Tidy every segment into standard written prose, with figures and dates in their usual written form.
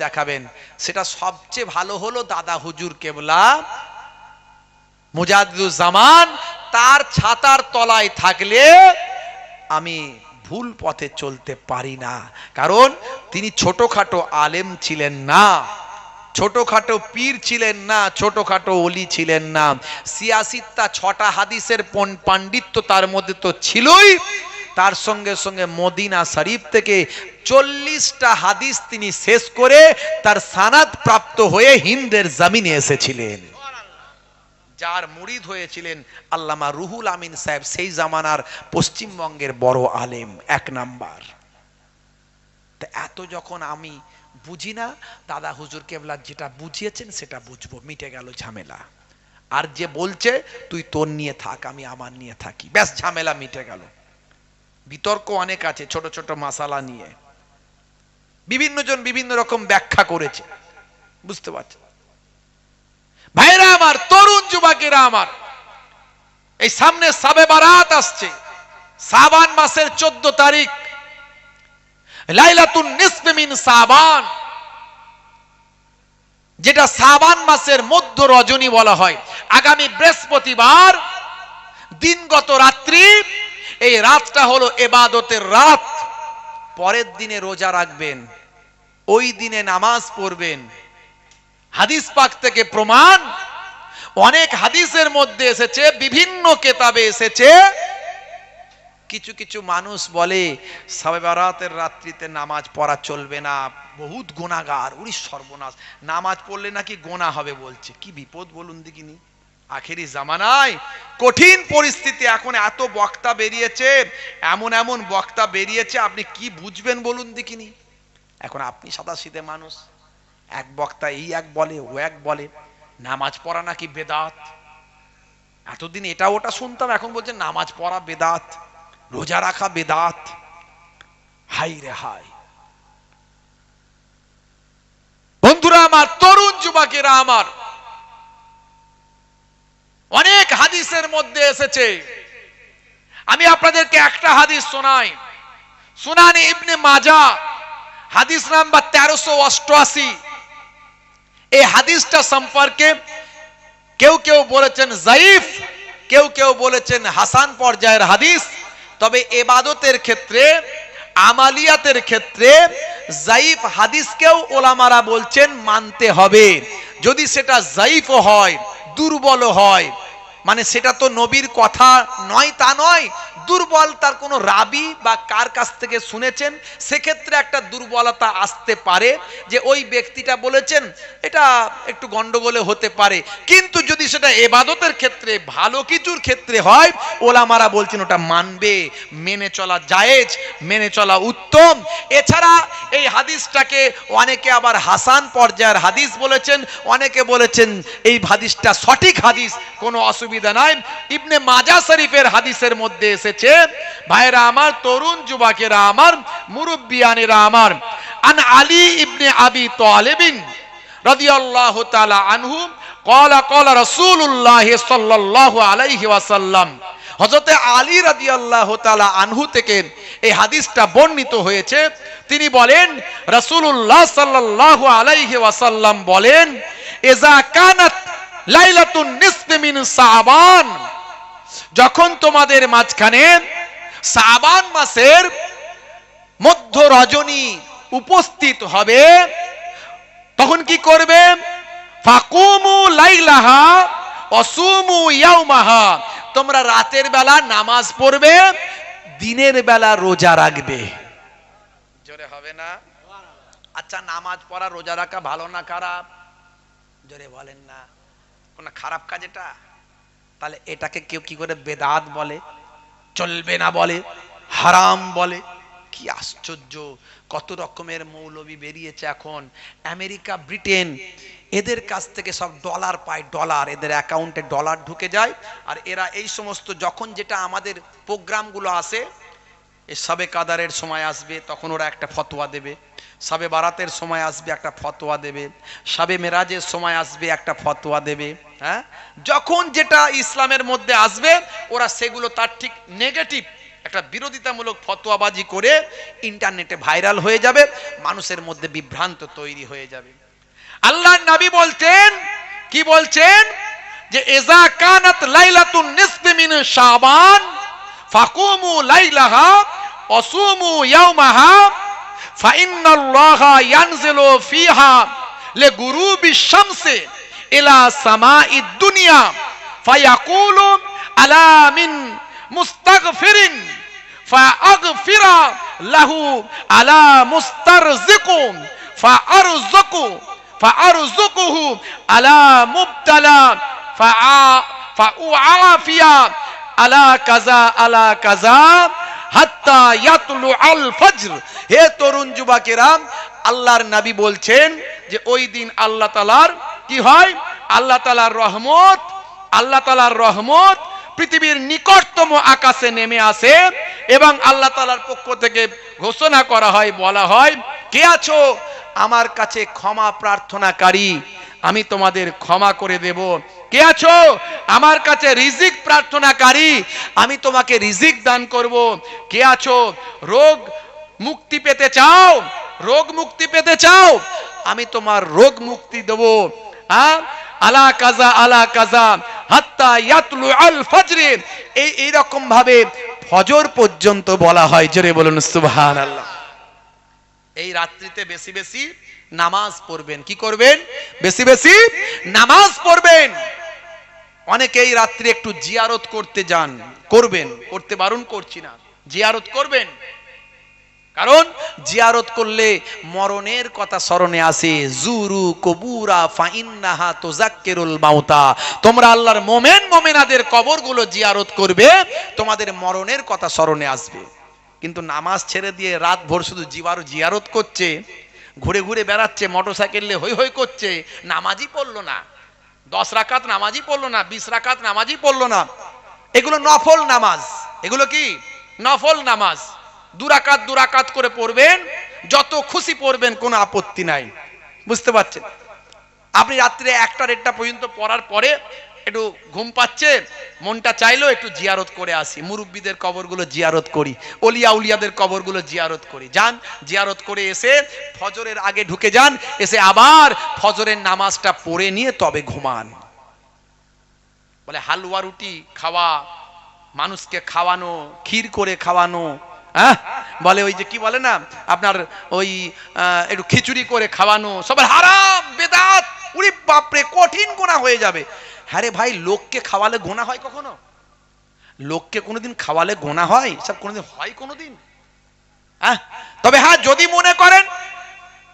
দেখাবেন, সেটা সবচেয়ে ভালো হলো দাদা হুজুর কেবলা মুজাদ্দিদুজ্জামান তার ছাতার তলায় থাকলে আমি ভুল পথে চলতে পারি না। কারণ তিনি ছোটখাটো আলেম ছিলেন না, ছোটখাটো পীর ছিলেন না, ছোটখাটো ওলি ছিলেন না। সিয়াসিত্তা 6টা হাদিসের পাণ্ডিত্য তার মধ্যে তো ছিলই, তার সঙ্গে সঙ্গে মদিনা শরীফ থেকে 40টা হাদিস তিনি শেষ করে তার সানাদ প্রাপ্ত হয়ে হিন্দের জমিনে এসেছিলেন। যার মুরিদ হয়েছিলেন আল্লামা রুহুল আমিন সাহেব, সেই জামানার পশ্চিমবঙ্গের বড় আলেম 1 নাম্বার। তা এত যখন আমি বুঝি না, দাদা হুজুর কেবলা যেটা বুঝিয়েছেন সেটা বুঝবো, মিটে গেল ঝামেলা। আর যে বলছে তুই তোর নিয়ে থাক আমি আমার নিয়ে থাকি, ব্যাস ঝামেলা মিটে গেল। বিতর্ক অনেক আছে ছোট ছোট মাসালা নিয়ে, বিভিন্ন জন বিভিন্ন রকম ব্যাখ্যা করেছে, বুঝতে পারছেন ভাইরা আমার, তরুণ যুবকেরা আমার, এই সামনে শাবে বারাত আসছে, শাবান মাসের 14 তারিখ, লাইলাতুন নিসফ মিন শাবান, যেটা শাবান মাসের মধ্য রজনী বলা হয়। আগামী বৃহস্পতিবার দিনগত রাত্রি, এই রাতটা হলো ইবাদতের রাত। পরের দিনে রোজা রাখবেন, ওই দিনে নামাজ পড়বেন। হাদিস পাক থেকে প্রমাণ, অনেক হাদিসের মধ্যে এসেছে, বিভিন্ন কিতাবে এসেছে। কিছু কিছু মানুষ বলে শবে বারাতের রাত্রিতে নামাজ পড়া চলবে না, বহুত গুনাহগার, ওরে সর্বনাশ, নামাজ পড়লে নাকি গোনা হবে বলছে। কি বিপদ বলুন দেখিনি, আখেরি জামানায় কঠিন পরিস্থিতি। এখন এত বক্তা বেরিয়েছে, এমন এমন বক্তা বেরিয়েছে, আপনি কি বুঝবেন বলুন দেখিনি। এখন আপনি সাদাসিধে মানুষ, এক বক্তা এই এক বলে, ও এক বলে, নামাজ পড়া নাকি বেদাত। এতদিন এটা ওটা শুনতাম, এখন বলছে নামাজ পড়া বেদাত, রোজা রাখা বেদাত। হাই রে হাই। বন্ধুরা আমার, তরুণ যুবকেরা আমার, অনেক হাদিসের মধ্যে এসেছে। আমি আপনাদেরকে একটা হাদিস শোনাই, সুনানে ইবনে মাজাহ হাদিস নাম্বার 1388। এই হাদিসটা সম্পর্কে কেউ কেউ বলেছেন যায়িফ, কেউ কেউ বলেছেন হাসান পর্যায়ের হাদিস। তবে ইবাদতের ক্ষেত্রে, আমালিয়াতের ক্ষেত্রে যায়িফ হাদিসকেও ওলামারা বলছেন মানতে হবে। যদি সেটা যায়িফ হয়, দুর্বল হয়, মানে সেটা তো নবীর কথা নয় তা নয়, দুর্বল, তার কোনো রাবি বা কার কাছ থেকে শুনেছেন, সেক্ষেত্রে একটা দুর্বলতা আসতে পারে, যে ওই ব্যক্তিটা বলেছেন, এটা একটু গন্ডগোলে হতে পারে। কিন্তু যদি সেটা ইবাদতের ক্ষেত্রে, ভালো কিছুর ক্ষেত্রে হয়, ওলামারা বলছেন ওটা মানবে, মেনে চলা জায়েজ, মেনে চলা উত্তম। এছাড়া এই হাদিসটাকে অনেকে আবার হাসান পর্যায়ের হাদিস বলেছেন, অনেকে বলেছেন এই হাদিসটা সঠিক হাদিস, কোনো অসুবিধা নাই। ইবনে মাজাহ শরীফের হাদিসের মধ্যে এসেছে, ভাইরা আমার, তরুণ যুবকেরা আমার, মুরব্বিয়ানেরা আমার, আন আলী ইবনে আবি তালিব রাদিয়াল্লাহু তাআলা আনহু ক্বালা ক্বালা রাসূলুল্লাহ সাল্লাল্লাহু আলাইহি ওয়াসাল্লাম। হযরত আলী রাদিয়াল্লাহু তাআলা আনহু থেকে এই হাদিসটা বর্ণিত হয়েছে। তিনি বলেন, রাসূলুল্লাহ সাল্লাল্লাহু আলাইহি ওয়াসাল্লাম বলেন, ইজা কানাত লাইলাতুন নিসফ মিন শাবান, যখন তোমাদের মাঝখানে শাবান মাসের মধ্য রজনী উপস্থিত হবে, তখন কি করবে? ফাকুমু লাইলাহা ওয়াসুমু ইয়াওমাহা, তোমরা রাতের বেলা নামাজ পড়বে, দিনের বেলা রোজা রাখবে। জোরে হবে না? আচ্ছা, নামাজ পড়া রোজা রাখা ভালো না খারাপ? জোরে বলেন না। কোন খারাপ কাজ এটা? তাহলে এটাকে কেউ কি করে বেদাত বলে, চলবে না বলে, হারাম বলে? কি আশ্চর্য! কত রকমের মৌলবি বেরিয়েছে এখন। আমেরিকা, ব্রিটেন, এদের কাছ থেকে সব ডলার পায়, ডলার, এদের অ্যাকাউন্টে ডলার ঢুকে যায়। আর এরা এই সমস্ত, যখন যেটা আমাদের প্রোগ্রামগুলো আসে, এই শবে কাদারের সময় আসবে, তখন ওরা একটা ফতোয়া দেবে, শবে বারাতের সময় আসবে একটা ফতোয়া দেবে, শবে মেরাজের সময় আসবে একটা ফতোয়া দেবে। হ্যাঁ, যখন যেটা ইসলামের মধ্যে আসবে, ওরা সেগুলো তার ঠিক নেগেটিভ একটা বিরোধিতামূলক ফতোয়াবাজি করে ইন্টারনেটে ভাইরাল হয়ে যাবে, মানুষের মধ্যে বিভ্রান্ত তৈরি হয়ে যাবে। আল্লাহর নবী বলতেন, কি বলছেন, যে ইজা কানাত লাইলাতুন নিসফি মিন শাবান ফাকুমু লাইলাহা ওয়াসুমু ইয়াওমাহা ফাইন্নাল্লাহা ইয়ানজিলু ফিহা লিগুরুবিশ শামসি ইলা সামাঈদ দুনিয়া ফায়াকুলু আলা মিন মুস্তাগফিরিন ফাআগফিরা লাহু আলা মুস্তারজিকুম ফাআরযুকুহু আলা মুবতালা ফাউআফিয়া আলা কাযা হাত্তা ইয়াতলু আল ফজর। হে তরুণ যুবকেরা, আল্লাহর নবী বলছেন যে ওই দিন আল্লাহ তাআলার কি হয়, আল্লাহ তাআলার রহমত পৃথিবীর নিকটতম আকাশে নেমে আসে এবং আল্লাহ তাআলার পক্ষ থেকে ঘোষণা করা হয়, বলা হয়, কে আছো আমার কাছে ক্ষমা প্রার্থনাকারী, আমি তোমাদের ক্ষমা করে দেব। কে আছো আমার কাছে রিজিক প্রার্থনাকারী, আমি তোমাকে রিজিক দান করব। কে আছো রোগ মুক্তি পেতে চাও, আমি তোমার রোগ মুক্তি দেব। আলা কাজা হাত্তা ইয়াতলু আল ফজর। এই রকম ভাবে ফজর পর্যন্ত বলা হয়। জোরে বলুন সুবহানাল্লাহ। এই রাত্রিতে বেশি বেশি নামাজ পড়বেন। কি করবেন? বেশি বেশি নামাজ পড়বেন। অনেকে এই রাত্রে একটু জিয়ারত করতে যান, করবেন, করতে বারণ করছি না, জিয়ারত করবেন। কারণ জিয়ারত করলে মরণের কথা স্মরণে আসে। জুরু কবুরা ফাইন্নাহা তুযাক্কিরুল মাউতা। তোমরা আল্লাহর মুমিনাদের কবরগুলো জিয়ারত করবে, তোমাদের মরণের কথা স্মরণে আসবে। কিন্তু নামাজ ছেড়ে দিয়ে রাত ভোর শুধু জিয়ারত করছে, ঘুরে ঘুরে বেড়াচ্ছে, মোটরসাইকেলে হই হই করছে, নামাজই পড়লো না, 10 রাকাত নামাজই পড়লো না, 20 রাকাত নামাজই পড়লো না। এগুলো নফল নামাজ। এগুলো কি নফল নামাজ। 2 রাকাত করে পড়বেন, যত খুশি পড়বেন, কোনো আপত্তি নাই। বুঝতে পারছেন? আপনি রাত্রে 1টা পর্যন্ত পড়ার পরে একটু ঘুম পাচ্ছে, মনটা চাইলো একটু জিয়ারত করে আসি, মুরব্বীদের কবরগুলো জিয়ারত করি, উলিয়াদের কবরগুলো জিয়ারত করি। যান, জিয়ারত করে এসে ফজরের আগে ঢুকে যান, এসে আবার ফজরের নামাজটা পড়ে নিয়ে তবে ঘুমান। বলে হালুয়া রুটি খাওয়া, মানুষকে খাওয়ানো, ক্ষীর করে খাওয়ানো, বলে ওই যে কি বলে না আপনার ওই একটু খিচুড়ি করে খাওয়ানো, সবার হারাম, বেদাত। উরি বাপরে, কঠিন গুনাহ হয়ে যাবে। হ্যাঁ রে ভাই, লোককে খাওয়ালে গোনা হয় কখনো? লোককে কোনোদিন খাওয়ালে গোনা হয়? সব কোনোদিন হয় কোনোদিন? তবে হ্যাঁ, যদি মনে করেন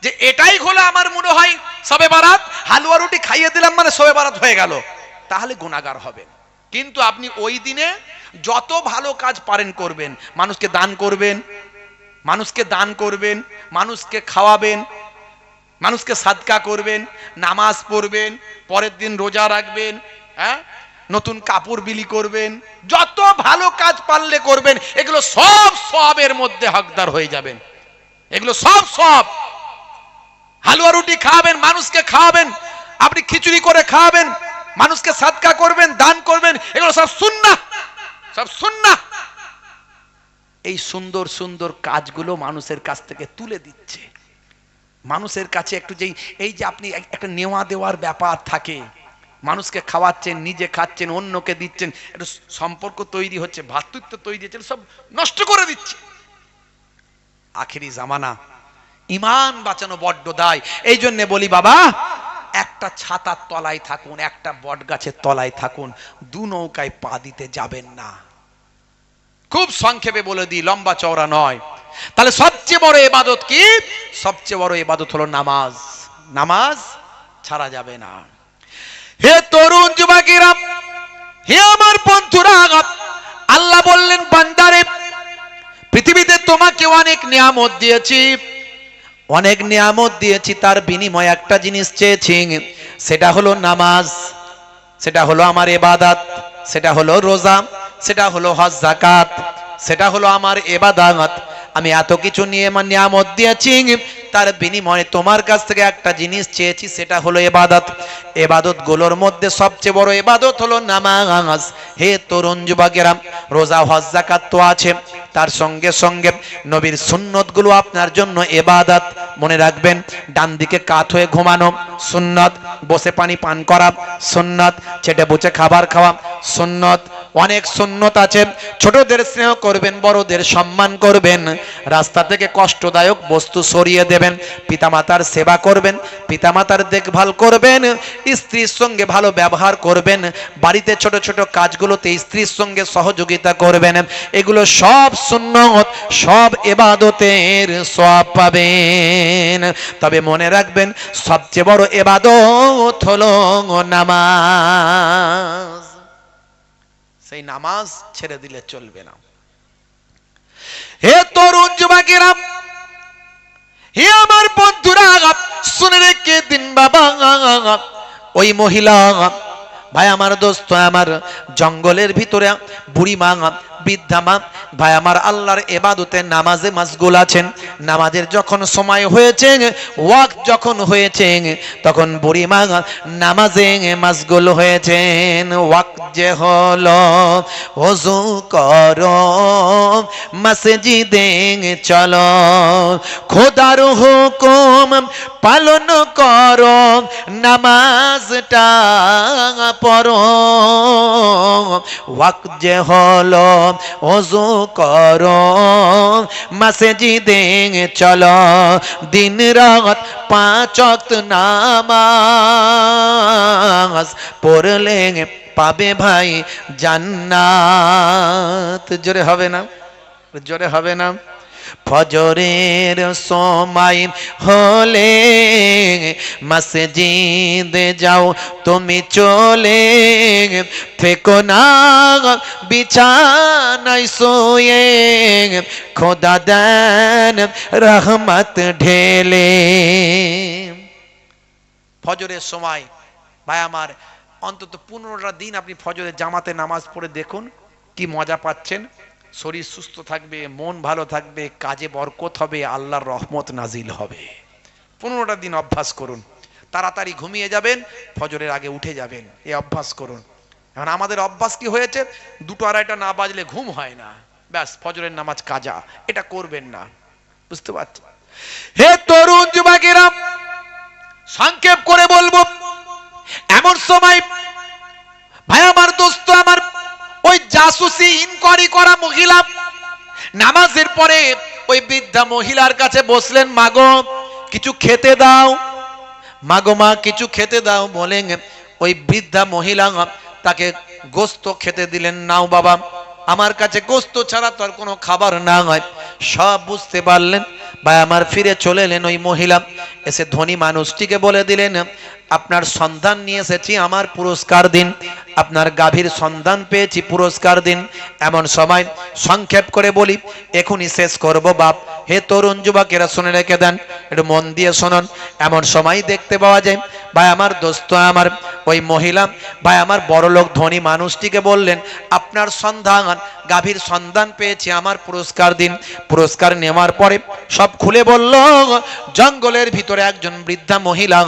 যে এটাই হলো আমার মনে হয় শবে বারাত, হালুয়া রুটি খাইয়ে দিলাম মানে শবে বারাত হয়ে গেল, তাহলে গুনাহগার হবেন। কিন্তু আপনি ওই দিনে যত ভালো কাজ পারেন করবেন। মানুষকে দান করবেন, মানুষকে খাওয়াবেন, মানুষকে সাদকা করবেন, নামাজ পড়বেন, পরের দিন রোজা রাখবেন, নতুন কাপড় বিলি করবেন, যত ভালো কাজ পারলে করবেন। এগুলো সব সওয়াবের মধ্যে হকদার হয়ে যাবেন। এগুলো সব সওয়াব। হালুয়া রুটি খাওয়াবেন, মানুষকে খাওয়াবেন, আপনি খিচুড়ি করে খাওয়াবেন, মানুষকে সাদকা করবেন, দান করবেন, এগুলো সব সুন্নাহ, সব সুন্নাহ। এই সুন্দর সুন্দর কাজগুলো মানুষের কাছ থেকে তুলে দিচ্ছে। মানুষের কাছে একটু যেই এই যে আপনি একটা নেওয়া দেওয়ার ব্যাপার থাকে, মানুষকে খাওয়াচ্ছেন, নিজে খাচ্ছেন, অন্যকে দিচ্ছেন, একটু সম্পর্ক তৈরি হচ্ছে, ভ্রাতৃত্ব তৈরি হচ্ছে, সব নষ্ট করে দিচ্ছে। আখেরি জামানা, ঈমান বাঁচানো বড্ড দায়। এই জন্য বলি বাবা, একটা ছাতার তলায় থাকুন, একটা বট গাছের তলায় থাকুন, 2 নৌকায় পা দিতে যাবেন না। খুব সংক্ষেপে বলে দিই, লম্বা চওড়া নয়। তাহলে সবচেয়ে বড় ইবাদত কি? সবচেয়ে বড় ইবাদত হলো নামাজ। নামাজ ছাড়া যাবে না। হে তরুণ যুবকেরা, হে আমার বন্ধুরা, আল্লাহ বললেন, বান্দারে, পৃথিবীতে তোমাকে অনেক নিয়ামত দিয়েছি, অনেক নিয়ামত দিয়েছি, তার বিনিময়ে একটা জিনিস চেয়েছি, সেটা হলো নামাজ, সেটা হলো আমার ইবাদত, সেটা হলো রোজা, সেটা হলো হজ জাকাত, সেটা হলো আমার ইবাদত। আমি এত কিছু নিয়ে নিয়ামত দিয়েছি, তার বিনিময়ে তোমার কাছ থেকে একটা জিনিস চেয়েছি, সেটা হলো ইবাদত। ইবাদত গুলোর মধ্যে সবচেয়ে বড় ইবাদত হলো নামাজ। হে তরুণ যুবকেরা, রোজা হজ যাকাত তো আছে, তার সঙ্গে সঙ্গে নবীর সুন্নত গুলো আপনার জন্য ইবাদত। মনে রাখবেন, ডান দিকে কাত হয়ে ঘুমানো সুন্নত, বসে পানি পান করা সুন্নত, চেটে বুচে খাবার খাওয়া সুন্নত। অনেক সুন্নত আছে। ছোটদের স্নেহ করবেন, বড়দের সম্মান করবেন, রাস্তা থেকে কষ্টদায়ক বস্তু সরিয়ে দেবেন, পিতামাতার সেবা করবেন, পিতামাতার দেখভাল করবেন, স্ত্রীর সঙ্গে ভালো ব্যবহার করবেন, বাড়িতে ছোট ছোট কাজগুলোতে স্ত্রীর সঙ্গে সহযোগিতা করবেন। এগুলো সব সুন্নত, সব ইবাদতের সওয়াব পাবেন। তবে মনে রাখবেন, সবচেয়ে বড় ইবাদত হলো নামাজ। সেই নামাজ ছেড়ে দিলে চলবে না। হে তরুণ যুবকেরা, হে আমার বন্ধুরা, শুনে রেখে দিন বাবা, ওই মহিলা ভাই আমার, দোস্ত আমার, জঙ্গলের ভিতরে বুড়ি মা, বৃদ্ধা মা ভাই আমার, আল্লাহর ইবাদতে নামাজে মাশগুল আছেন। নামাজের যখন সময় হয়েছে, ওয়াক্ত যখন হয়েছে, তখন বুড়ি মা নামাজে মাশগুল হয়েছেন। ওয়াক্ত যে হলো, ওযু করো, মসজিদে চলো, খোদার হুকুম পালন করো, নামাজটা পড়ো। ওয়াক্ত যে হলো, ওযু করো, মসজিদে চলো, দিন রাত 5 ওয়াক্ত নামাজ পড়লে পাবে ভাই জান্নাত। জোরে হবে না? জোরে হবে না? ফজরের সময় হলে মসজিদে যাও তুমি চলে, থেকো না বিছানায় শুয়ে, খোদা দেন রহমত ঢেলে। ফজরের সময় ভাই আমার, অন্তত 15টা দিন আপনি ফজরের জামাতে নামাজ পড়ে দেখুন কি মজা পাচ্ছেন। শরীর সুস্থ থাকবে, মন ভালো থাকবে, কাজে বরকত হবে, আল্লাহর রহমত নাজিল হবে। 15টা দিন অভ্যাস করুন। তাড়াতাড়ি ঘুমিয়ে যাবেন, ফজরের আগে উঠে যাবেন, এই অভ্যাস করুন। এখন আমাদের অভ্যাস কি হয়েছে, 2টো 2:30টা না বাজলে ঘুম হয় না, ব্যাস ফজরের নামাজ কাজা। এটা করবেন না, বুঝতে পারছেন? হে তরুণ যুবকেরা, সংক্ষেপ করে বলবো, এমন সময় ভাই আমার, দোস্ত আমার, ওই জাসুসি ইনকোয়ারি করা মহিলা নামাজের পরে ওই বৃদ্ধা মহিলার কাছে বসলেন, মাগো কিছু খেতে দাও, মাগো মা কিছু খেতে দাও বলেন। ওই বৃদ্ধা মহিলা তাকে গোস্ত খেতে দিলেন। নাও বাবা, আমার কাছে গোস্ত ছাড়া তো আর কোনো খাবার না হয়। সব বুঝতে পারলেন ভাই আমার, ফিরে চলে এলেন ওই মহিলা। এসে ধনী মানুষটিকে বলে দিলেন, আপনার সন্ধান নিয়ে এসেছি, আমার পুরস্কার দিন। আপনার গাভীর সন্ধান পেয়েছি, পুরস্কার দিন। এমন সময় সংক্ষেপ করে বলি, এখনই শেষ করব বাপ। হে তরুণ যুবকেরা, শুনে রেখে দেন, একটু মন দিয়ে শুনুন। এমন সময় দেখতে পাওয়া যায় ভাই আমার, দোস্ত আমার, ওই মহিলা ভাই আমার বড়লোক ধনী মানুষটিকে বললেন, আপনার সন্ধান, গাভীর সন্ধান পেয়েছি, আমার পুরস্কার দিন। পুরস্কার নেওয়ার পরে সব খুলে বলল, জঙ্গলের ভিতরে একজন বৃদ্ধা মহিলা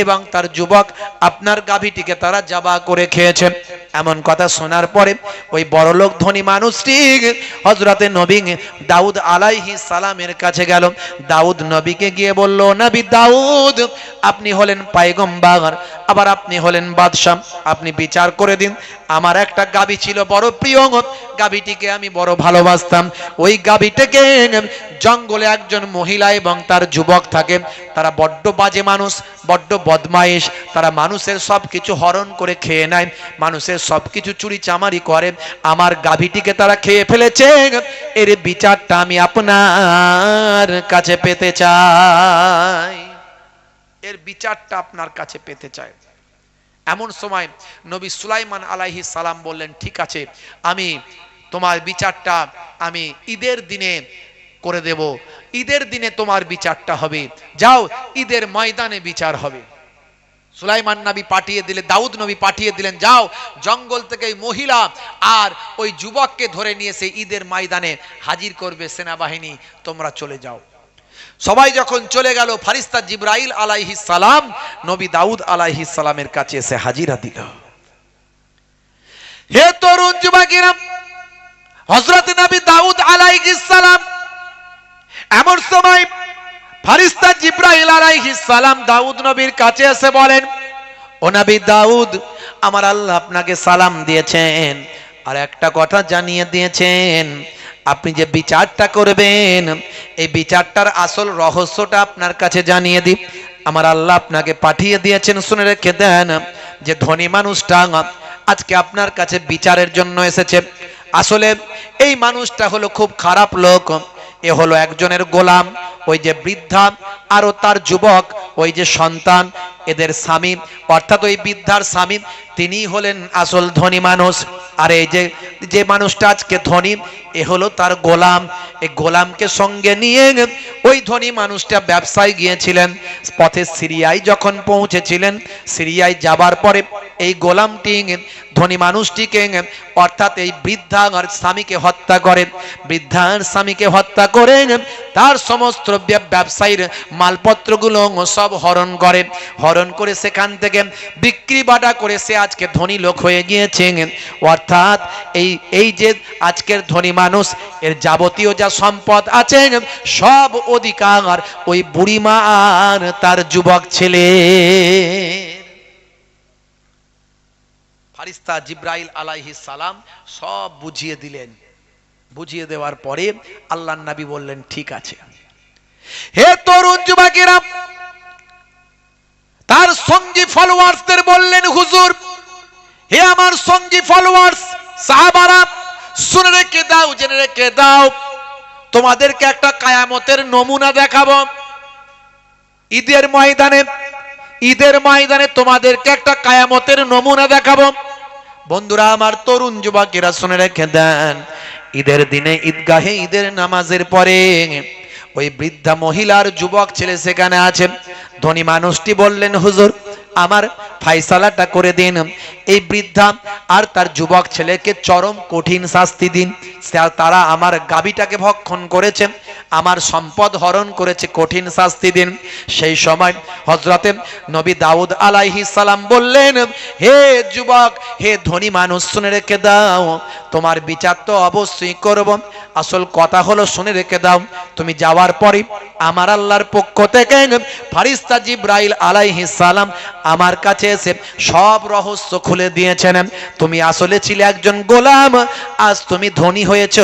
এবং তার যুবক আপনার গাভীটিকে তারা জবা করে খেয়েছে। এমন কথা শোনার পরে ওই বড়লোক ধনী মানুষটি হযরতে নবী দাউদ আলাইহিস সালামের কাছে গেল। দাউদ নবীকে গিয়ে বলল, নবী দাউদ, আপনি হলেন পয়গম্বর, আবার আপনি হলেন বাদশা, আপনি বিচার করে দিন। আমার একটা গাভী ছিল বড় প্রিয়, গাভীটিকে আমি বড় ভালোবাসতাম। ওই গাভীটাকে জঙ্গলে একজন মহিলা এবং তার যুবক থাকে, তারা বড্ড বাজে মানুষ, বড্ড বদমাইশ। তারা মানুষের সব কিছু হরণ করে খেয়ে নেয়, মানুষের সব কিছু চুরি চামারি করে। আমার গাভীটিকে তারা খেয়ে ফেলেছে, এর বিচারটা আমি আপনার কাছে পেতে চাই, এর বিচারটা আপনার কাছে পেতে চাই। এমন সময় নবী সুলাইমান আলাইহিস সালাম বললেন, ঠিক আছে, আমি তোমার বিচারটা আমি ঈদের দিনে করে দেব, ঈদের দিনে তোমার বিচারটা হবে, যাও ঈদের ময়দানে বিচার হবে। সুলাইমান নবী পাঠিয়ে দিলেন, দাউদ নবী পাঠিয়ে দিলেন, যাও জঙ্গল থেকে এই মহিলা আর ওই যুবককে ধরে নিয়ে এসে ঈদের ময়দানে হাজির করবে সেনাবাহিনী, তোমরা চলে যাও। সবাই যখন চলে গেল, ফারিস্তা জিবরাইল আলাইহিস সালাম নবী দাউদ আলাইহিস সালামের কাছে এসে হাজিরা দিল। হে তরুণ যুবকেরা, হযরত নবী দাউদ আলাইহিস সালাম, এমন সময় ফারিস্তা জিবরাইল আলাইহিস সালাম দাউদ নবীর কাছে এসে বলেন, ও নবী দাউদ, আমার আল্লাহ আপনাকে সালাম দিয়েছেন আর একটা কথা জানিয়ে দিয়েছেন, আপনি যে বিচারটা করবেন এই বিচারটার আসল রহস্যটা আপনার কাছে জানিয়ে দিই। আমার আল্লাহ আপনাকে পাঠিয়ে দিয়েছেন, শুনে রেখে দেন, যে ধনী মানুষটা আজকে আপনার কাছে বিচারের জন্য এসেছে। আসলে এই মানুষটা হলো খুব খারাপ লোক, এ হলো একজনের গোলাম, ওই যে বৃদ্ধা আরো তার যুবক, ওই যে সন্তান, এদের স্বামী অর্থাৎ ওই বৃদ্ধার স্বামী, তিনি হলেন আসল ধনী মানুষ। আর এই যে মানুষটা আজকে ধনী, এ হলো তার গোলাম। এই গোলামকে সঙ্গে নিয়ে ওই ধনী মানুষটা ব্যবসায় গিয়েছিলেন। পথে সিরিয়ায় যখন পৌঁছেছিলেন, সিরিয়ায় যাবার পরে এই গোলামটি ধনী মানুষটিকে অর্থাৎ এই বৃদ্ধার স্বামীকে হত্যা করেন। বৃদ্ধার স্বামীকে হত্যা করে তার সমস্ত ব্যবসায়ীর মালপত্রগুলো সব হরণ করে, হরণ করে সেখান থেকে বিক্রি বাটা করে সে আজকে ধনী লোক হয়ে গিয়েছে। অর্থাৎ এই যে আজকের ধনী মানুষ, এর যাবতীয় যা সম্পদ আছে সব অধিকার ওই বুড়িমা আর তার যুবক ছেলে। ফারিস্তা জিবরাইল আলাইহিস সালাম সব বুঝিয়ে দিলেন। বুঝিয়ে দেওয়ার পরে আল্লাহর নবী বললেন, ঠিক আছে। হে তরুণ যুবকেরা, তার সঙ্গী ফলোয়ার্সদের বললেন, হুজুর, হে আমার সঙ্গী ফলোয়ার্স সাহাবারা, শুনে রেখে দাও, জেনে রেখে দাও, তোমাদেরকে একটা কিয়ামতের নমুনা দেখাবো। ঈদের ময়দানে তোমাদেরকে একটা কিয়ামতের নমুনা দেখাবো। বন্ধুরা আমার, তরুণ যুবকেরা শুনে রেখে দেন, ঈদের দিনে ঈদগাহে ঈদের নামাজের পরে ওই বৃদ্ধা মহিলার যুবক ছেলে সেখানে আছে। ধনী মানুষটি বললেন, হুজুর, আমার ফায়সালাটা করে দিন, এই বৃদ্ধা আর তার যুবক ছেলেকে চরম কঠিন শাস্তি দিন। তারা আমার গাভীটাকে ভক্ষণ করেছে, আমার সম্পদ হরণ করেছে, কঠিন শাস্তি দিন। সেই সময় হযরতে নবী দাউদ আলাইহিস সালাম বললেন, হে যুবক, হে ধনী মানুষ, শুনে রেখে দাও, তোমার বিচার তো অবশ্যই করব। আসল কথা হলো, শুনে রেখে দাও, তুমি যাওয়ার পরে আমার আল্লাহর পক্ষ থেকে ফারিস্তা জিবরাইল আলাইহিস সালাম আমার কাছে এসে সব রহস্য খুলে দিয়েছেন। তুমি আসলে ছিলে একজন গোলাম, আজ তুমি ধনী হয়েছ।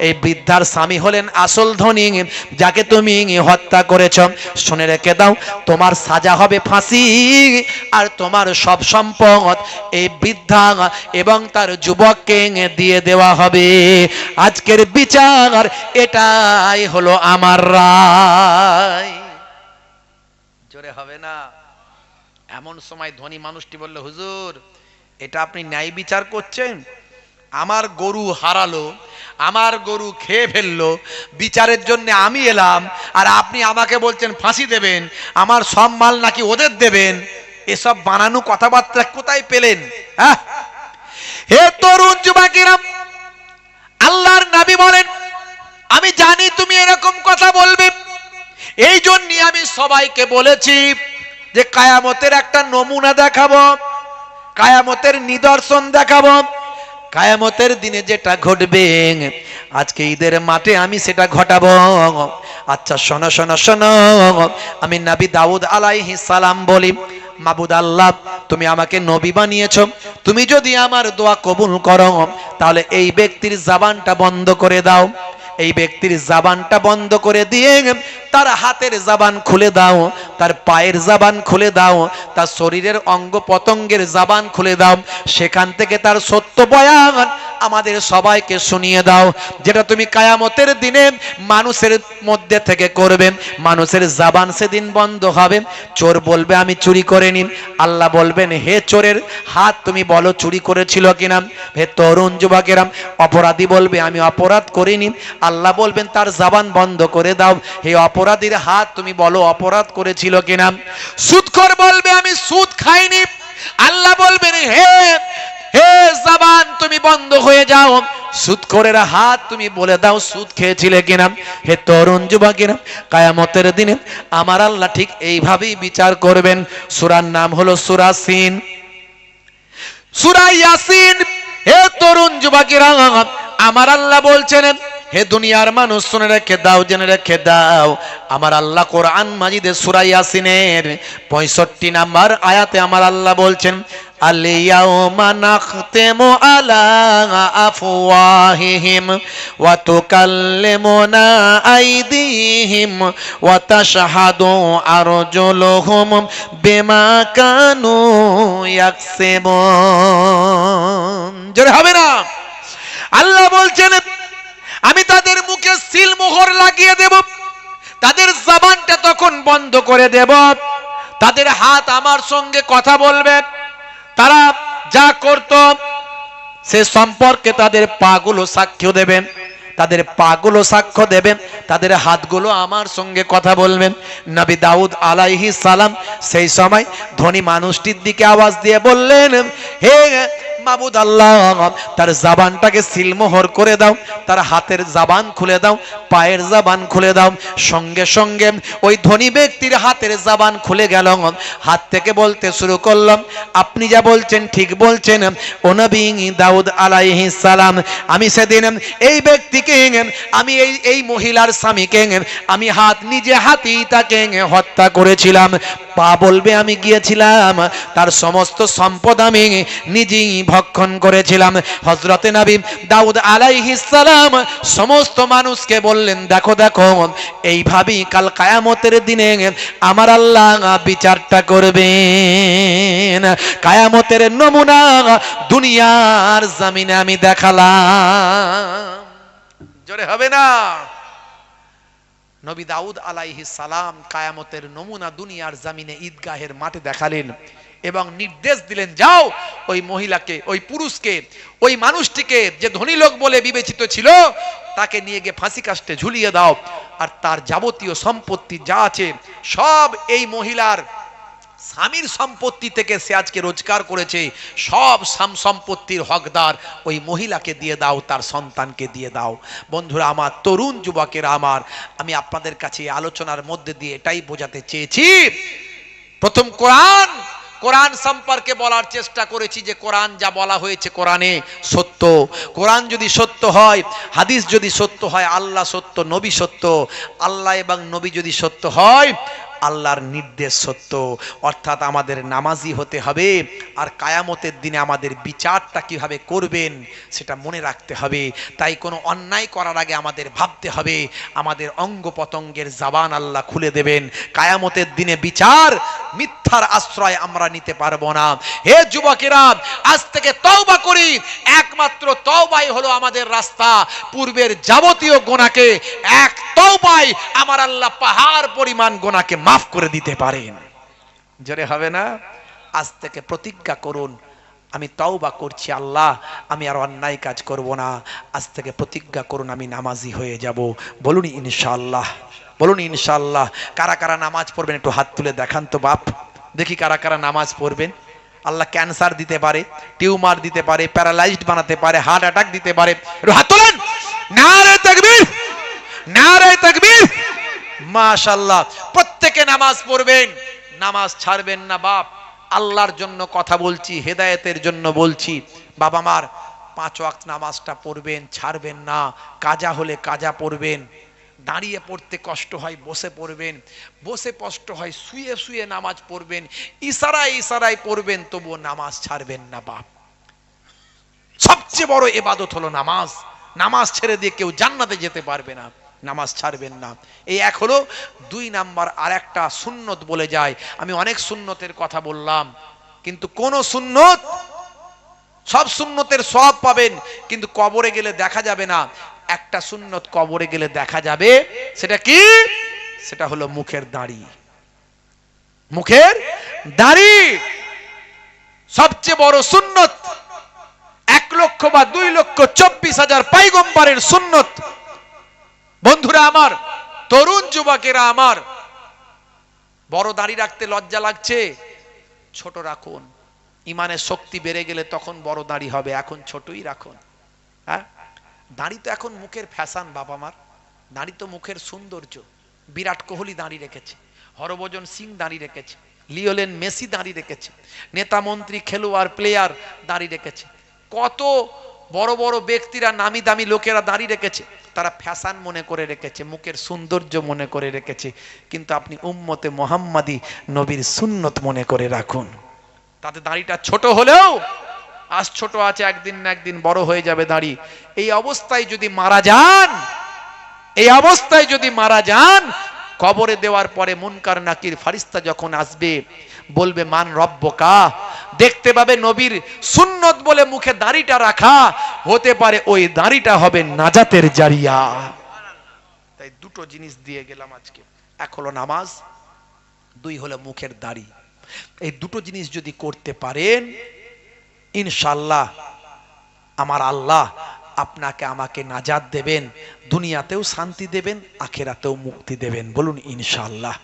এই বৃদ্ধার স্বামী হলেন আসল ধনী, যাকে তুমি হত্যা করেছ। শুনে রেখে দাও, তোমার সাজা হবে ফাঁসি, আর তোমার সব সম্পদ এই বৃদ্ধা এবং তার যুবককে দিয়ে দেওয়া হবে। আজকের বিচার এটাই হলো আমার রায়। জোরে হবে না? এমন সময় ধনী মানুষটি বলল, হুজুর, এটা আপনি ন্যায় বিচার করছেন? আমার গরু হারালো, আমার গরু খেয়ে ফেললো, বিচারের জন্য আমি এলাম, আর আপনি আমাকে বলছেন ফাঁসি দেবেন, আমার সব মাল নাকি ওদের দেবেন। এসব বানানো কথাবার্তা কোথায় পেলেন? হে তরুণ যুবকেরা, আল্লাহর নবী বলেন, আমি জানি তুমি এরকম কথা বলবে, এই জন্য আমি সবাইকে বলেছি যে কিয়ামতের একটা নমুনা দেখাবো, কিয়ামতের নিদর্শন দেখাবো। কিয়ামতের দিনে যেটা ঘটবে আজকে ঈদের মাঠে আমি সেটা ঘটাবো। আচ্ছা শোনো শোনো শোনো, আমি নবী দাউদ আলাইহিস সালাম বলি, মাবুদ আল্লাহ, তুমি আমাকে নবী বানিয়েছো, তুমি যদি আমার দোয়া কবুল করো তাহলে এই ব্যক্তির জবানটা বন্ধ করে দাও, এই ব্যক্তির জবানটা বন্ধ করে দিয়ে তার হাতের জবান খুলে দাও, তার পায়ের জবান খুলে দাও, তার শরীরের অঙ্গ পতঙ্গের জবান খুলে দাও, সেখান থেকে তার সত্য বয়ান আমাদের সবাইকে শুনিয়ে দাও, যেটা তুমি কিয়ামতের দিনে মানুষের মধ্যে থেকে করবে। মানুষের জবান সেদিন বন্ধ হবে। চোর বলবে আমি চুরি করিনি, আল্লাহ বলবেন, হে চোরের হাত তুমি বলো চুরি করেছিল কিনা। হে তরুণ যুবকেরা, অপরাধী বলবে আমি অপরাধ করিনি, আল্লাহ বলবেন তার জবান বন্ধ করে দাও। হে অপরাধীর হাত, তুমি বলো অপরাধ করেছিল কিনা। সুদখোর বলবে আমি সুদ খাইনি। আল্লাহ বলবেন হে হে জবান তুমি বন্ধ হয়ে যাও। সুদখোরের হাত, তুমি বলে দাও সুদ খেয়েছিলে কিনা। হে তরুণ যুবকেরা, কিয়ামতের দিনে আমার আল্লাহ ঠিক এইভাবেই বিচার করবেন। সূরার নাম হলো সূরা সিন, সূরা ইয়াসিন। হে তরুণ যুবকেরা, আমার আল্লাহ বলছেন হে দুনিয়ার মানুষ শুনে রেখে দাও, জেনে রেখে দাও, আমার আল্লাহ কোরআন মাজিদে সূরা ইয়াসিনের 65 নাম্বার আয়াতে আমার আল্লাহ বলছেন আল-ইয়াওমা নাখতিমু আলা আফওয়াহিহিম ওয়া তুকাল্লিমুনা আইদিহিম ওয়া তাশহাদু আরজুলুহুম বিমা কানু ইয়াকসিবুন। জোরে হবে না? আল্লাহ বলছেন আমি তাদের মুখে সিল মোহর লাগিয়ে দেব, তাদের জবানটা তখন বন্ধ করে দেব, তাদের হাত আমার সঙ্গে কথা বলবে, তারা যা করত সে সম্পর্কে তাদের পাগুলো সাক্ষ্য দেবেন, তাদের পাগুলো সাক্ষ্য দেবেন, তাদের হাতগুলো আমার সঙ্গে কথা বলবেন। নবী দাউদ আলাইহিস সালাম সেই সময় ধনী মানুষটির দিকে আওয়াজ দিয়ে বললেন হে মাবুদ আল্লাহ, তার জবানটাকে সিলমোহর করে দাও, তার হাতের জবান খুলে দাও, পায়ের জবান খুলে দাও। সঙ্গে সঙ্গে ওই ধনী ব্যক্তির হাতের জবান খুলে গেল। হাত থেকে বলতে শুরু করলাম আপনি যা বলছেন ঠিক বলছেন ও নবী দাউদ আলাইহিস সালাম, আমি সেদিন এই ব্যক্তিকে, আমি এই মহিলার স্বামীকে আমি নিজে হাতেই তাকে হত্যা করেছিলাম। পা বলবে আমি গিয়েছিলাম, তার সমস্ত সম্পদ আমি নিজেই ভক্ষণ করেছিলাম। হযরতে নবী দাউদ আলাইহিস সালাম সমস্ত মানুষকে বললেন দেখো দেখো, এইভাবেই কাল কিয়ামতের দিনে আমার আল্লাহ বিচারটা করবেন। কিয়ামতের নমুনা দুনিয়ার জমিনে আমি দেখালাম। জোরে হবে না? নবী দাউদ আলাইহিস সালাম কিয়ামতের নমুনা দুনিয়ার জমিনে ঈদগাহের মাঠে দেখালেন এবং নির্দেশ দিলেন যাও ওই মহিলাকে, ওই পুরুষকে, ওই মানুষটিকে যে ধনী লোক বলে বিবেচিত ছিল তাকে নিয়ে গিয়ে ফাঁসি কাস্টে ঝুলিয়ে দাও, আর তার যাবতীয় সম্পত্তি যা আছে সব এই মহিলার স্বামীর সম্পত্তি থেকে সে আজকে রোজগার করেছে, সব সম্পত্তির হকদার ওই মহিলাকে দিয়ে দাও, তার সন্তানকে দিয়ে দাও। বন্ধুরা আমার, তরুণ যুবকেরা আমার, আমি আপনাদের কাছে আলোচনার মধ্যে দিয়ে এটাই বোঝাতে চেয়েছি, প্রথম কোরআন সম্পর্কে বলার চেষ্টা করেছি যে কোরআন যা বলা হয়েছে কোরআনে সত্য। কোরআন যদি সত্য হয়, হাদিস যদি সত্য হয়, আল্লাহ সত্য, নবী সত্য, আল্লাহ এবং নবী যদি সত্য হয়, আল্লাহর নির্দেশ সত্য। অর্থাৎ আমাদের নামাজি হতে হবে, আর কিয়ামতের দিনে আমাদের বিচারটা কিভাবে করবেন সেটা মনে রাখতে হবে। তাই কোনো অন্যায় করার আগে আমাদের ভাবতে হবে, আমাদের অঙ্গ পতঙ্গের জবান আল্লাহ খুলে দেবেন। কিয়ামতের দিনে বিচার মিথ্যার আশ্রয় আমরা নিতে পারবো না। হে যুবকেরা, আজ থেকে তওবা করি, একমাত্র তওবাই হলো আমাদের রাস্তা। পূর্বের যাবতীয় গুনাহকে এক তওবায় আমার আল্লাহ পাহাড় পরিমাণ গুনাহকে মাফ করে দিতে পারেন। জোরে হবে না? আজ থেকে প্রতিজ্ঞা করুন আমি তওবা করছি, আল্লাহ আমি আর অন্যায় কাজ করব না। আজ থেকে প্রতিজ্ঞা করুন আমি নামাজি হয়ে যাব। বলুন ইনশাআল্লাহ, বলুন ইনশাআল্লাহ। কারা কারা নামাজ পড়বেন একটু হাত তুলে দেখান তো বাপ, দেখি কারা কারা নামাজ পড়বেন। আল্লাহ ক্যান্সার দিতে পারে, টিউমার দিতে পারে, প্যারালাইজড বানাতে পারে, হার্ট অ্যাটাক দিতে পারে। একটু হাত তোলেন। নারে তাকবীর, নারে তাকবীর। মাশাআল্লাহ। প্রত্যেকে নামাজ পড়বেন, নামাজ ছাড়বেন না বাপ। আল্লাহর জন্য কথা বলছি, হেদায়েতের জন্য বলছি। বাবা মার 5 ওয়াক্ত নামাজটা পড়বেন, ছাড়বেন না। কাজা হলে কাজা পড়বেন, দাঁড়িয়ে পড়তে কষ্ট হয় বসে পড়বেন, বসে কষ্ট হয় শুয়ে শুয়ে নামাজ পড়বেন, ইশারায় ইশারায় পড়বেন, তবুও নামাজ ছাড়বেন না বাপ। সবচেয়ে বড় ইবাদত হলো নামাজ। নামাজ ছেড়ে দিয়ে কেউ জান্নাতে যেতে পারবে না। নামাজ ছাড়বেন না। এই এক হলো। 2 নাম্বার আর একটা সুন্নত বলে যায়। আমি অনেক সুন্নতের কথা বললাম, কিন্তু কোন সুন্নত, সব সুন্নতের সওয়াব পাবেন কিন্তু কবরে গেলে দেখা যাবে না। একটা সুন্নত কবরে গেলে দেখা যাবে, সেটা কি? সেটা হলো মুখের দাড়ি। মুখের দাড়ি সবচেয়ে বড় সুন্নত। 1 লক্ষ বা 2 লক্ষ 24,000 পয়গম্বরের সুন্নত বন্ধুরা আমার, তরুণ যুবকেরা আমার, বড় দাড়ি রাখতে লজ্জা লাগছে, ছোট রাখুন। ইমানের শক্তি বেড়ে গেলে তখন বড় দাড়ি হবে, এখন ছোটই রাখুন। হ্যাঁ, দাড়ি তো এখন মুখের ফ্যাশন বাবা আমার, দাড়ি তো মুখের সৌন্দর্য। বিরাট কোহলি দাড়ি রেখেছে, হরভজন সিং দাড়ি রেখেছে, লিওনেল মেসি দাড়ি রেখেছে, নেতা মন্ত্রী খেলোয়াড় প্লেয়ার দাড়ি রেখেছে, কত বড় বড় ব্যক্তিরা নামি দামি লোকেরা দাড়ি রেখেছে। তারা ফ্যাশন মনে করে রেখেছে, মুখের সৌন্দর্য মনে করে রেখেছে। কিন্তু আপনি উম্মতে মুহাম্মাদি নবীর সুন্নত মনে করে রাখুন। তাতে দাড়িটা ছোট হলেও আজ ছোট আছে, একদিন না একদিন বড় হয়ে যাবে দাড়ি। এই অবস্থায় যদি মারা যান, এই অবস্থায় যদি মারা যান, কবরে দেওয়ার পরে মুনকার নাকির ফারিস্তা যখন আসবে, বলবে মান রব্বকা, দেখতে পাবে নবীর সুন্নত বলে মুখে দাড়িটা রাখা, হতে পারে ওই দাড়িটা হবে নাজাতের জারিয়া। তাই দুটো জিনিস দিয়ে গেলাম আজকে, এক হলো নামাজ, দুই হলো মুখের দাড়ি। এই দুটো জিনিস যদি করতে পারেন, ইনশাআল্লাহ আমার আল্লাহ আপনাকে আমাকে নাজাত দেবেন, দুনিয়াতেও শান্তি দেবেন, আখিরাতেও মুক্তি দেবেন। বলুন ইনশাআল্লাহ।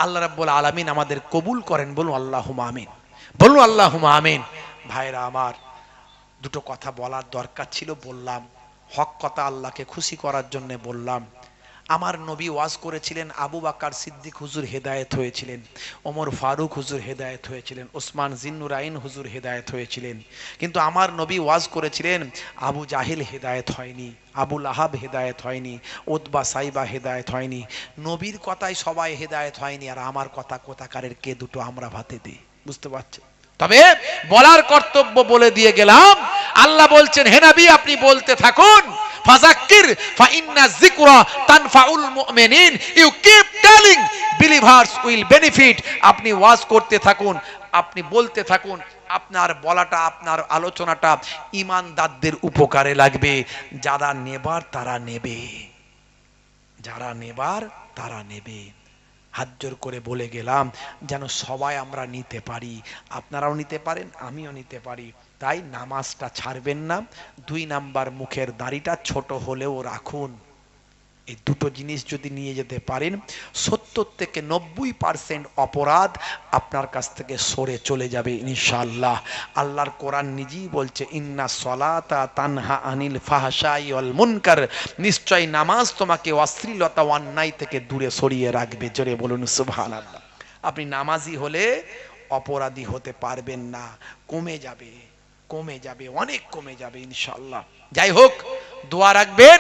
আল্লাহ রাব্বুল আলামিন আমাদের কবুল করেন, বলুন আল্লাহুম্মা আমিন, বলুন আল্লাহুম্মা আমিন। ভাইরা আমার, দুটো কথা বলার দরকার ছিল, বললাম। হক কথা, আল্লাহকে খুশি করার জন্য বললাম। আমার নবী ওয়াজ করেছিলেন, আবু বকর সিদ্দিক হুজুর হেদায়েত হয়েছিলেন, ওমর ফারুক হুজুর হেদায়েত হয়েছিলেন, ওসমান জিন্নুরাইন হুজুর হেদায়েত হয়েছিলেন। কিন্তু আমার নবী ওয়াজ করেছিলেন, আবু জাহিল হেদায়েত হয়নি, আবু লাহাব হেদায়েত হয়নি, উতবা সাইবা হেদায়েত হয়নি। নবীর কথায় সবাই হেদায়েত হয়নি, আর আমার কথা কোথাকারের কে দুটো আমরা ভাতে দিই। বুঝতে পারছেন? তবে বলার কর্তব্য বলে দিয়ে গেলাম। আল্লাহ বলছেন, হে নবী আপনি বলতে থাকুন, ফাযাক্কির ফাইন্না যিকরা তানফাউল মুমিনিন, you keep telling, believers will benefit. আপনি ওয়াজ করতে থাকুন, আপনি বলতে থাকুন, আপনার বলাটা, আপনার আলোচনাটা ঈমানদারদের উপকারে লাগবে। যারা নেবার তারা নেবে, যারা নেবার তারা নেবে। হাত জোর করে বলে গেলাম যেন সবাই আমরা নিতে পারি, আপনারাও নিতে পারেন, আমিও নিতে পারি। তাই নামাজটা ছাড়বেন না। 2 নাম্বার, মুখের দাড়িটা ছোট হলেও রাখুন। এই দুটো জিনিস যদি নিয়ে যেতে পারেন, 70 থেকে 90% অপরাধ আপনার কাছ থেকে সরে চলে যাবে ইনশাআল্লাহ। আল্লাহর কোরআন নিজেই বলছে, ইন্না সলাতা তানহা আনিল ফাহশাই ওয়াল মুনকার, নিশ্চয় নামাজ তোমাকে অশ্লীলতা ও অন্যায় থেকে দূরে সরিয়ে রাখবে। জোরে বলুন সুবহানাল্লাহ। আপনি নামাজি হলে অপরাধী হতে পারবেন না, কমে যাবে, কমে যাবে, অনেক কমে যাবে ইনশাআল্লাহ। যাই হোক, দোয়া রাখবেন,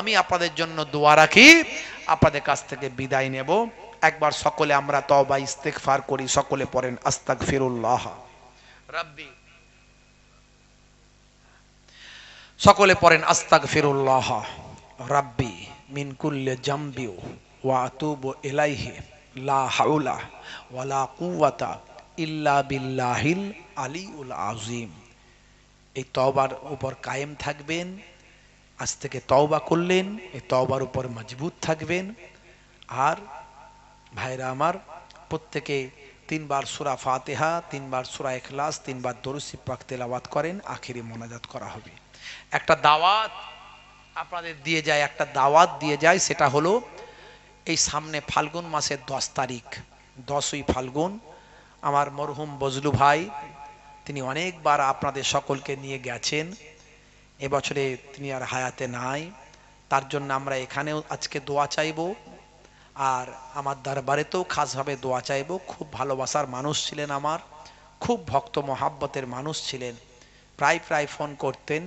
আমি আপনাদের জন্য দোয়া রাখি। আপনাদের কাছ থেকে বিদায় নেব। একবার সকলে আমরা তওবা ইস্তেগফার করি, সকলে পড়েন আস্তাগফিরুল্লাহ রাব্বি, সকলে পড়েন আস্তাগফিরুল্লাহ রাব্বি মিন কুল্লি জামবি ওয়া আতুবু ইলাইহি, লা হাওলা ওয়ালা কুওয়াতা ইল্লা বিল্লাহিল আলিউল আযীম। এই তওবার উপর কায়েম থাকবেন। আজ থেকে তওবা করলেন, এই তওবার উপর মজবুত থাকবেন। আর ভাইরা আমার, প্রত্যেকে 3 বার সূরা ফাতিহা, 3 বার সূরা ইখলাস, 3 বার দরুদ শরীফ পাক তেলাওয়াত করেন, আখিরি মোনাজাত করা হবে। একটা দাওয়াত আপনাদের দিয়ে যায়, একটা দাওয়াত দিয়ে যায়, সেটা হলো এই সামনে ফাল্গুন মাসের 10 তারিখ, 10ই ফাল্গুন, আমার মরহুম বজলু ভাই তিনি অনেকবার আপনাদের সকলকে নিয়ে গেছেন। এবছরে তিনি আর হায়াতে নাই, তার জন্য আমরা এখানেও আজকে দোয়া চাইব, আর আমার দরবারেতেও খাসভাবে দোয়া চাইব। খুব ভালোবাসার মানুষ ছিলেন, আমার খুব ভক্ত মহাব্বতের মানুষ ছিলেন, প্রায় ফোন করতেন।